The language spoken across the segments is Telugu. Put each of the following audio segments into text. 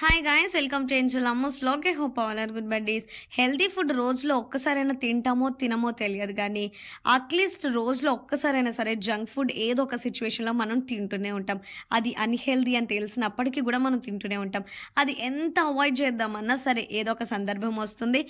Hi guys, welcome to Angel అమ్మోస్ vlog. I hope all are good buddies. Healthy food రోజులో ఒక్కసారైనా తింటామో తినమో తెలియదు, కానీ అట్లీస్ట్ రోజులో ఒక్కసారైనా సరే జంక్ ఫుడ్ ఏదో ఒక సిచ్యువేషన్లో మనం తింటూనే ఉంటాం. అది అన్హెల్దీ అని తెలిసినప్పటికీ కూడా మనం తింటూనే ఉంటాం. అది ఎంత అవాయిడ్ చేద్దామన్నా సరే ఏదో ఒక సందర్భం వస్తుంది,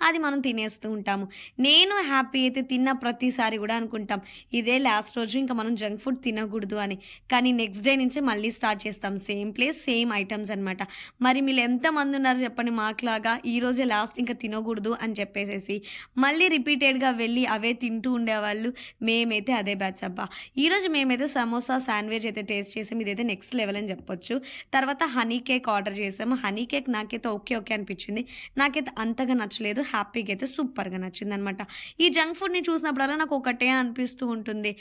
అది మనం తినేస్తూ ఉంటాము. నేను హ్యాపీ అయితే తిన్న ప్రతిసారి కూడా అనుకుంటాం ఇదే లాస్ట్ రోజు, ఇంకా మనం జంక్ ఫుడ్ తినకూడదు అని. కానీ నెక్స్ట్ డే నుంచి మళ్ళీ స్టార్ట్ చేస్తాం, సేమ్ ప్లేస్ సేమ్ ఐటమ్స్ అనమాట. మరి మీరు ఎంతమంది ఉన్నారు చెప్పండి మాకులాగా ఈరోజే లాస్ట్ ఇంకా తినకూడదు అని చెప్పేసేసి మళ్ళీ రిపీటెడ్గా వెళ్ళి అవే తింటూ ఉండేవాళ్ళు. మేమైతే అదే బ్యాచ్ అబ్బా. ఈరోజు మేమైతే సమోసా శాండ్విచ్ అయితే టేస్ట్ చేసాం, ఇదైతే నెక్స్ట్ లెవెల్ అని చెప్పొచ్చు. తర్వాత హనీ కేక్ ఆర్డర్ చేసాము. హనీ కేక్ నాకైతే ఓకే అనిపించింది, నాకైతే అంతగా నచ్చలేదు. హ్యాపీగా అయితే సూపర్గా నచ్చింది అనమాట. ఈ జంక్ ఫుడ్ని చూసినప్పుడల్లా నాకు ఒకటే అనిపిస్తూ ఉంటుంది,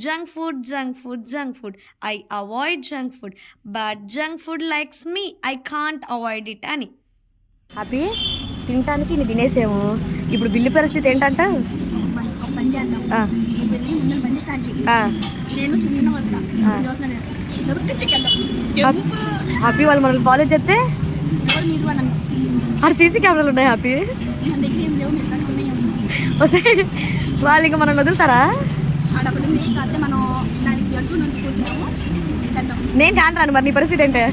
junk food junk food junk food. I avoid junk food, but junk food likes me, I can't avoid it అని. హ్యాపీ తినటానికి నీ తినేసేము. ఇప్పుడు బిల్లు పరిస్థితి ఏంటంట? హ్యాపీ వాళ్ళు మనల్ని ఫాలో చేస్తే అక్కడ సీసీ కెమెరాలు ఉన్నాయి. హ్యాపీ వస్తే వాళ్ళు ఇంకా మనల్ని వదులుతారా? నేను కాంటాను. మరి నీ పరిస్థితి ఏంటే?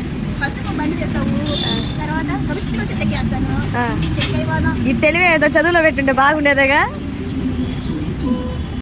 ఇది తెలివే ఏదో చదువులో పెట్టుంటే బాగుండేదేగా.